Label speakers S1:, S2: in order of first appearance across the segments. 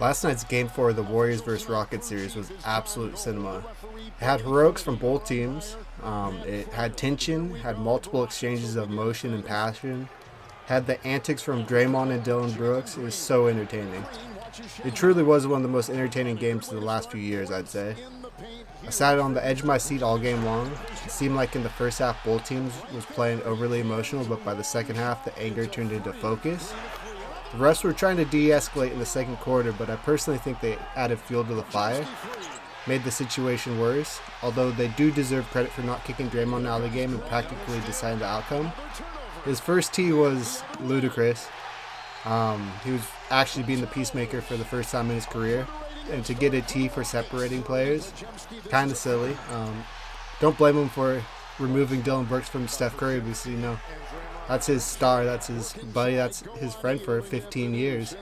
S1: Last night's Game 4 of the Warriors vs. Rockets series was absolute cinema. It had heroics from both teams. It had tension, had multiple exchanges of emotion and passion, had the antics from Draymond and Dylan Brooks. It was so entertaining. It truly was one of the most entertaining games of the last few years, I'd say. I sat on the edge of my seat all game long. It seemed like in the first half both teams was playing overly emotional, but by the second half the anger turned into focus. The refs were trying to de-escalate in the second quarter, but I personally think they added fuel to the fire, made the situation worse, although they do deserve credit for not kicking Draymond out of the game and practically deciding the outcome. His first tee was ludicrous. He was actually being the peacemaker for the first time in his career, and to get a tee for separating players, kind of silly. Don't blame him for removing Dylan Brooks from Steph Curry, because that's his star, that's his buddy, that's his friend for 15 years.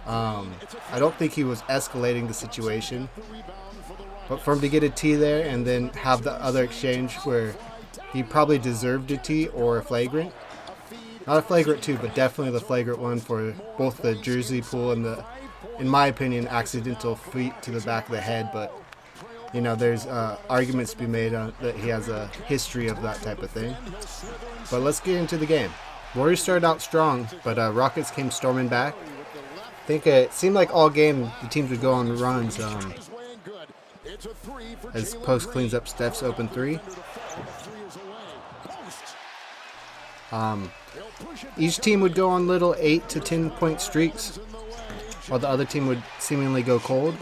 S1: I don't think he was escalating the situation, but for him to get a tee there and then have the other exchange where he probably deserved a tee or a flagrant. Not a flagrant two, but definitely the flagrant one for both the jersey pull and the, in my opinion, accidental feet to the back of the head. But there's arguments to be made on that he has a history of that type of thing. But let's get into the game. Warriors started out strong, but Rockets came storming back. I think it seemed like all game the teams would go on runs as Post cleans up Steph's open three. Each team would go on little 8 to 10 point streaks, while the other team would seemingly go cold.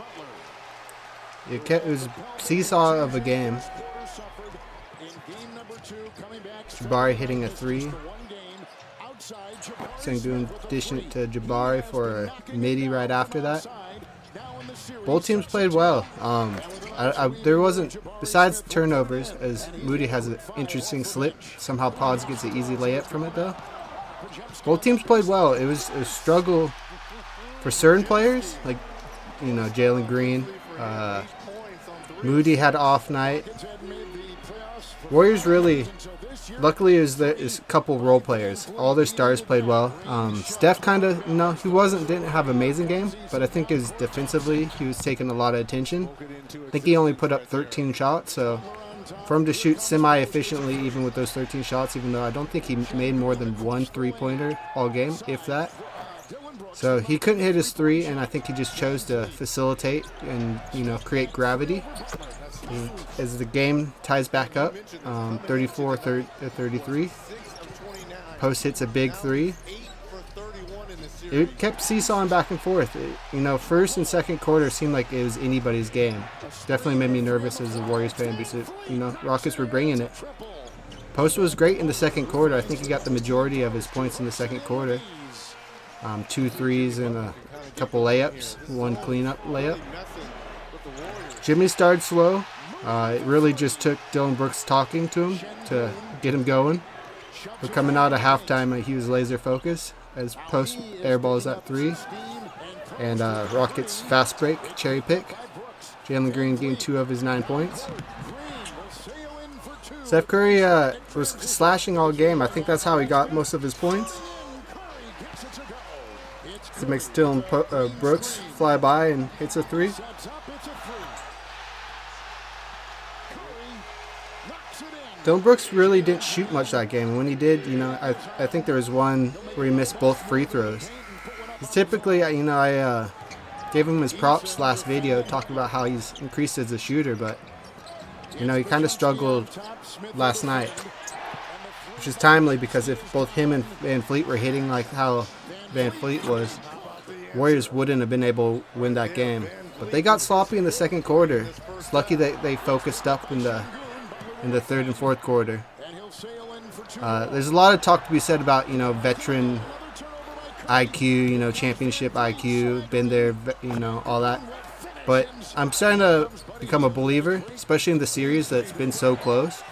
S1: It was a seesaw of a game. Jabari hitting a three. Sengun dishing it to Jabari for a midi right after that. Both teams played well. There wasn't, besides turnovers, as Moody has an interesting slip. Somehow Pods gets an easy layup from it though. Both teams played well. It was a struggle for certain players, like Jalen Green. Moody had an off night. Warriors really, luckily, is a couple role players. All their stars played well. Steph didn't have an amazing game, but I think defensively he was taking a lot of attention. I think he only put up 13 shots, so for him to shoot semi-efficiently even with those 13 shots, even though I don't think he made more than one three-pointer all game, if that. So he couldn't hit his three, and I think he just chose to facilitate and create gravity. As the game ties back up, 34-33, Post hits a big three. It kept seesawing back and forth. First and second quarter seemed like it was anybody's game. Definitely made me nervous as a Warriors fan because Rockets were bringing it. Post was great in the second quarter. I think he got the majority of his points in the second quarter. 2 threes and a couple layups, one cleanup layup. Jimmy started slow. It really just took Dylan Brooks talking to him to get him going. But coming out of halftime, he was laser focused as Post airballs that three. And Rockets fast break, cherry pick. Jalen Green gained 2 of his 9 points. Steph Curry was slashing all game. I think that's how he got most of his points. It makes Dylan Brooks fly by and hits a three. Dylan Brooks really didn't shoot much that game. And when he did, I think there was one where he missed both free throws. Typically, I gave him his props last video talking about how he's increased as a shooter, but he kind of struggled last night, which is timely because if both him and Van Fleet were hitting like how Van Fleet was, Warriors wouldn't have been able to win that game. But they got sloppy in the second quarter. It's lucky that they focused up in the third and fourth quarter. There's a lot of talk to be said about veteran IQ, championship IQ, been there, all that. But I'm starting to become a believer, especially in the series that's been so close.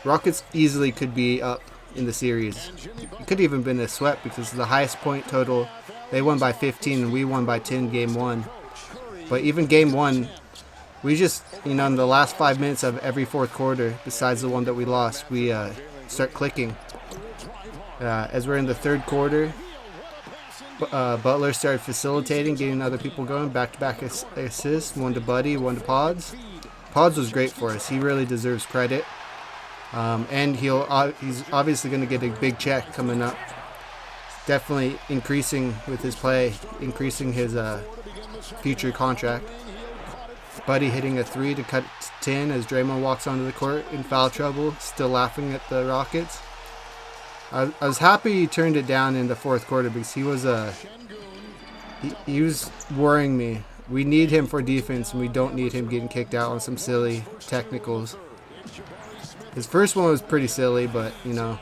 S1: Rockets easily could be up in the series. It could even been a sweep because the highest point total, they won by 15 and we won by 10 game one. But even game one, we just, in the last 5 minutes of every fourth quarter, besides the one that we lost, we start clicking. As we're in the third quarter, Butler started facilitating, getting other people going. Back-to-back assists, one to Buddy, one to Pods. Pods was great for us. He really deserves credit. And he's obviously going to get a big check coming up. Definitely increasing with his play, increasing his future contract. Buddy hitting a 3 to cut to 10 as Draymond walks onto the court in foul trouble, still laughing at the Rockets. I was happy he turned it down in the fourth quarter because he was worrying me. We need him for defense, and we don't need him getting kicked out on some silly technicals. His first one was pretty silly, but, you know,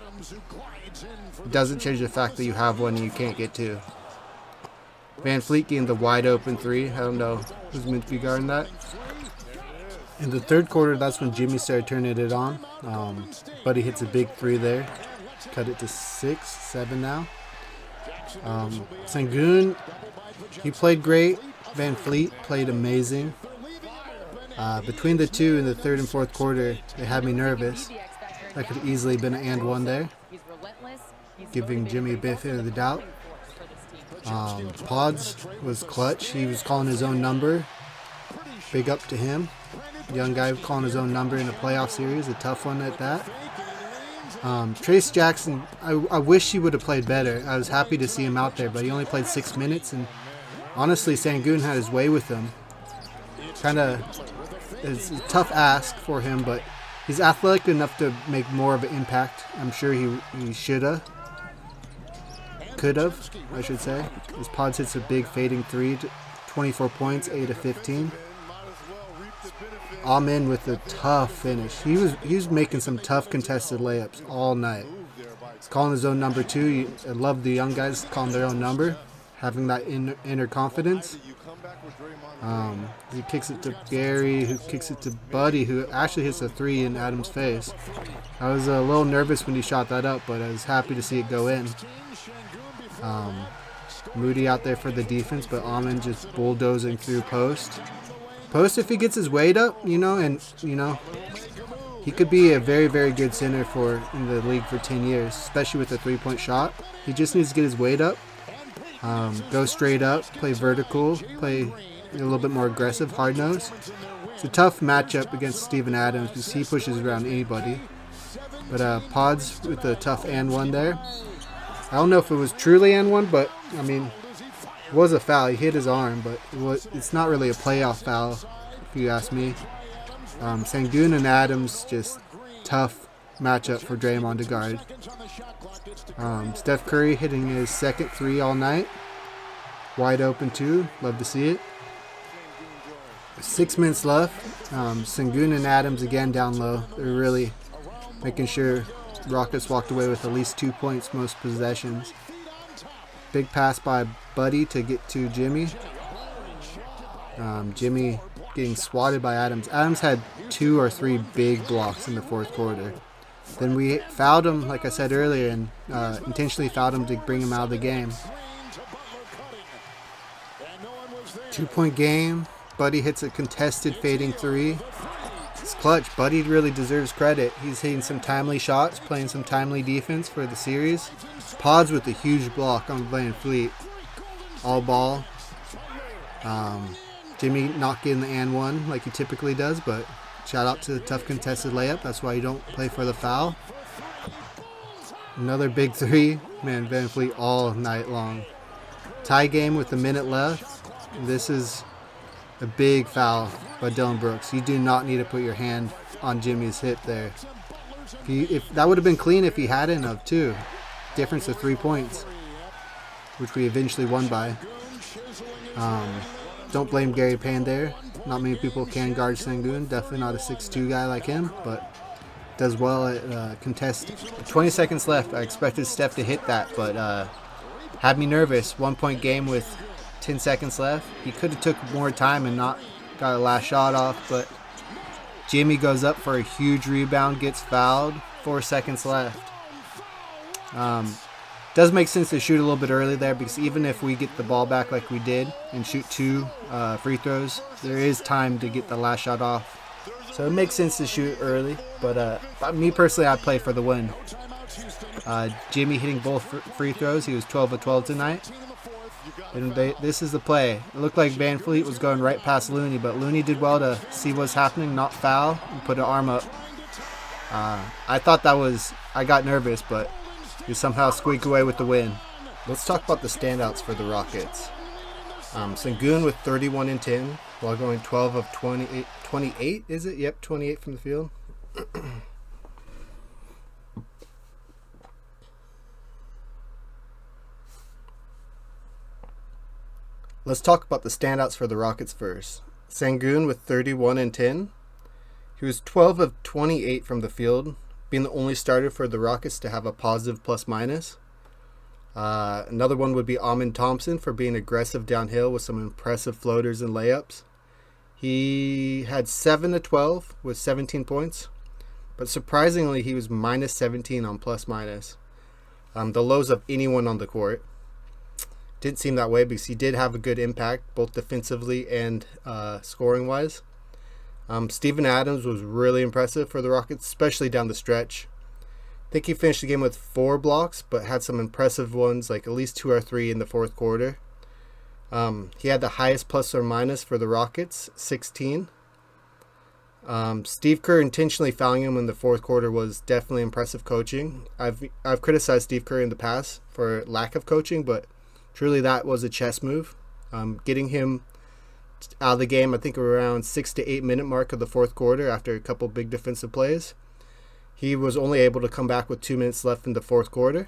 S1: it doesn't change the fact that you have one and you can't get two. Van Fleet getting the wide open 3. I don't know who's meant to be guarding that. In the third quarter, that's when Jimmy started turning it on. Buddy hits a big 3 there. Cut it to 6, 7 now. Sengun, he played great. Van Fleet played amazing. Between the two in the third and fourth quarter, they had me nervous. That could have easily been an and one there, giving Jimmy a bit of the doubt. Pods was clutch. He was calling his own number. Big up to him. Young guy calling his own number in a playoff series, a tough one at that. Trace Jackson, I wish he would have played better. I was happy to see him out there, but he only played 6 minutes, and honestly, Sengun had his way with him. It's a tough ask for him, but he's athletic enough to make more of an impact. I'm sure he shoulda. Could have, I should say. His Pods hits a big fading 3, 24 points, 8 of 15. Amin with a tough finish. He was making some tough contested layups all night. He's calling his own number too. I love the young guys calling their own number, having that inner confidence. He kicks it to Gary, who kicks it to Buddy, who actually hits a 3 in Adam's face. I was a little nervous when he shot that up, but I was happy to see it go in. Moody out there for the defense, but Amin just bulldozing through post. Post, if he gets his weight up, he could be a very, very good center in the league for 10 years, especially with a 3-point shot. He just needs to get his weight up, go straight up, play vertical, play a little bit more aggressive, hard nose. It's a tough matchup against Steven Adams because he pushes around anybody. But Pods with a tough and one there. I don't know if it was truly and one, but I mean, it was a foul. He hit his arm, but it's not really a playoff foul, if you ask me. Sengun and Adams, just tough matchup for Draymond to guard. Steph Curry hitting his second 3 all night. Wide open too. Love to see it. 6 minutes left. Sengun and Adams again down low. They're really making sure Rockets walked away with at least 2 points most possessions. Big pass by Buddy to get to Jimmy. Jimmy getting swatted by Adams. Adams had 2 or 3 big blocks in the fourth quarter. Then we fouled him, like I said earlier, and intentionally fouled him to bring him out of the game. 2-point game. Buddy hits a contested fading 3. It's clutch. Buddy really deserves credit. He's hitting some timely shots, playing some timely defense for the series. Pods with a huge block on Van Fleet. All ball. Jimmy not getting the and one like he typically does, but shout out to the tough contested layup. That's why you don't play for the foul. Another big 3. Man, Van Fleet all night long. Tie game with a minute left. This is a big foul by Dillon Brooks. You do not need to put your hand on Jimmy's hip there. If that would have been clean if he hadn't of too. Difference of 3 points, which we eventually won by. Don't blame Gary Payne there. Not many people can guard Sengun. Definitely not a 6'2" guy like him, but does well at contest. 20 seconds left. I expected Steph to hit that, but had me nervous. 1-point game with 10 seconds left. He could have took more time and not got a last shot off, but Jimmy goes up for a huge rebound, gets fouled. 4 seconds left. Does make sense to shoot a little bit early there, because even if we get the ball back like we did and shoot 2 free throws, there is time to get the last shot off. So it makes sense to shoot early, but me personally, I'd play for the win. Jimmy hitting both free throws. He was 12 of 12 tonight. And this is the play. It looked like Van Fleet was going right past Looney, but Looney did well to see what's happening, not foul, and put an arm up. I thought that was... I got nervous, but he somehow squeaked away with the win. Let's talk about the standouts for the Rockets. Sengun with 31 and 10, while going 12 of 28. 28, is it? Yep, 28 from the field. Let's talk about the standouts for the Rockets first. Sengun with 31 and 10. He was 12 of 28 from the field, being the only starter for the Rockets to have a positive plus-minus. Another one would be Amin Thompson for being aggressive downhill with some impressive floaters and layups. He had 7 of 12 with 17 points, but surprisingly he was minus 17 on plus-minus. The lows of anyone on the court. Didn't seem that way because he did have a good impact both defensively and scoring-wise. Steven Adams was really impressive for the Rockets, especially down the stretch. I think he finished the game with 4 blocks, but had some impressive ones, like at least 2 or 3 in the fourth quarter. He had the highest plus or minus for the Rockets, 16. Steve Kerr intentionally fouling him in the fourth quarter was definitely impressive coaching. I've criticized Steve Kerr in the past for lack of coaching, but truly that was a chess move. Getting him out of the game, I think around 6 to 8 minute mark of the fourth quarter after a couple big defensive plays. He was only able to come back with 2 minutes left in the fourth quarter.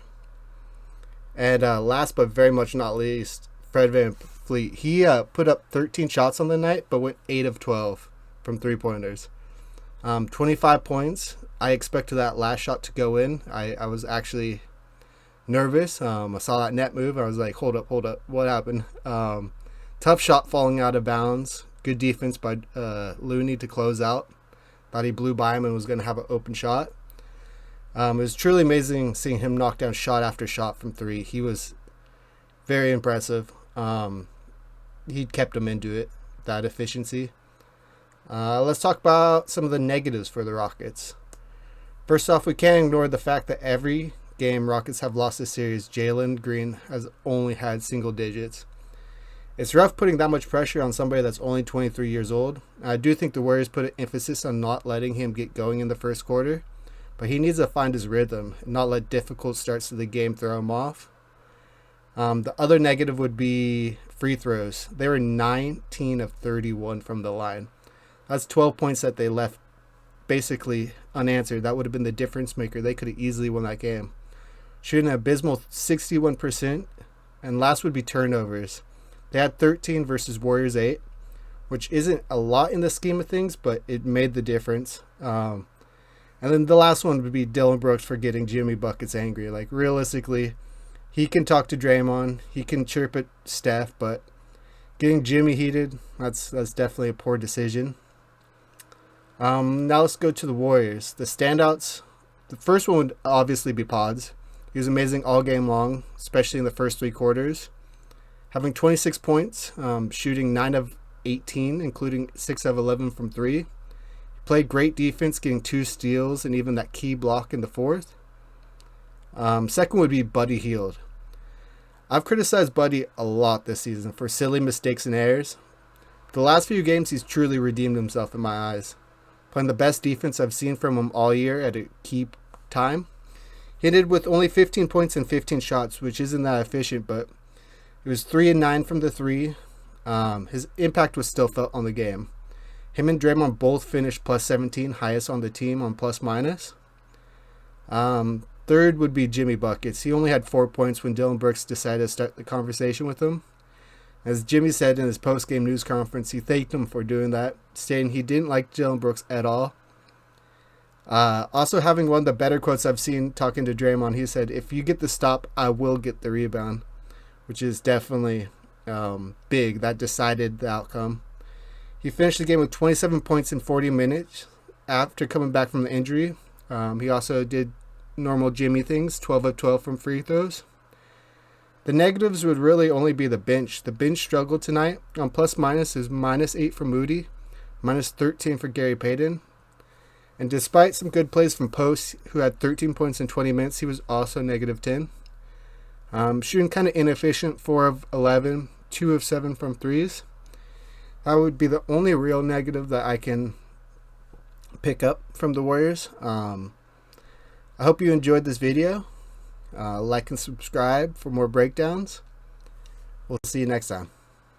S1: And last but very much not least, Fred VanVleet. He put up 13 shots on the night, but went 8 of 12 from three-pointers. 25 points. I expected that last shot to go in. I was actually nervous. I saw that net move. I was like, hold up. What happened? Tough shot falling out of bounds. Good defense by Looney to close out. Thought he blew by him and was going to have an open shot. It was truly amazing seeing him knock down shot after shot from 3. He was very impressive. He kept him into it, that efficiency. Let's talk about some of the negatives for the Rockets. First off, we can't ignore the fact that every game Rockets have lost this series, Jalen Green has only had single digits. It's rough putting that much pressure on somebody that's only 23 years old. I do think the Warriors put an emphasis on not letting him get going in the first quarter, but he needs to find his rhythm and not let difficult starts to the game throw him off. The other negative would be free throws. They were 19 of 31 from the line. That's 12 points that they left basically unanswered. That would have been the difference maker. They could have easily won that game. Shooting an abysmal 61%. And last would be turnovers. They had 13 versus Warriors 8, which isn't a lot in the scheme of things, but it made the difference. And then the last one would be Dylan Brooks for getting Jimmy Buckets angry. Like, realistically, he can talk to Draymond, he can chirp at Steph, but getting Jimmy heated, that's definitely a poor decision. Now let's go to the Warriors. The standouts, the first one would obviously be Pods. He was amazing all game long, especially in the first 3 quarters. Having 26 points, shooting 9 of 18, including 6 of 11 from 3. He played great defense, getting 2 steals and even that key block in the fourth. Second would be Buddy Hield. I've criticized Buddy a lot this season for silly mistakes and errors. The last few games, he's truly redeemed himself in my eyes. Playing the best defense I've seen from him all year at a key time. He ended with only 15 points and 15 shots, which isn't that efficient, but it was 3 and 9 from the 3. His impact was still felt on the game. Him and Draymond both finished plus 17, highest on the team on plus minus. Third would be Jimmy Buckets. He only had 4 points when Dylan Brooks decided to start the conversation with him. As Jimmy said in his post-game news conference, he thanked him for doing that, stating he didn't like Dylan Brooks at all. Also having one of the better quotes I've seen talking to Draymond, he said, "If you get the stop, I will get the rebound," which is definitely big. That decided the outcome. He finished the game with 27 points in 40 minutes after coming back from the injury. He also did normal Jimmy things, 12 of 12 from free throws. The negatives would really only be the bench. The bench struggled tonight. On plus minus is minus 8 for Moody, minus 13 for Gary Payton. And despite some good plays from Post, who had 13 points in 20 minutes, he was also negative 10. Shooting kind of inefficient, 4 of 11, 2 of 7 from threes. That would be the only real negative that I can pick up from the Warriors. I hope you enjoyed this video. Like and subscribe for more breakdowns. We'll see you next time.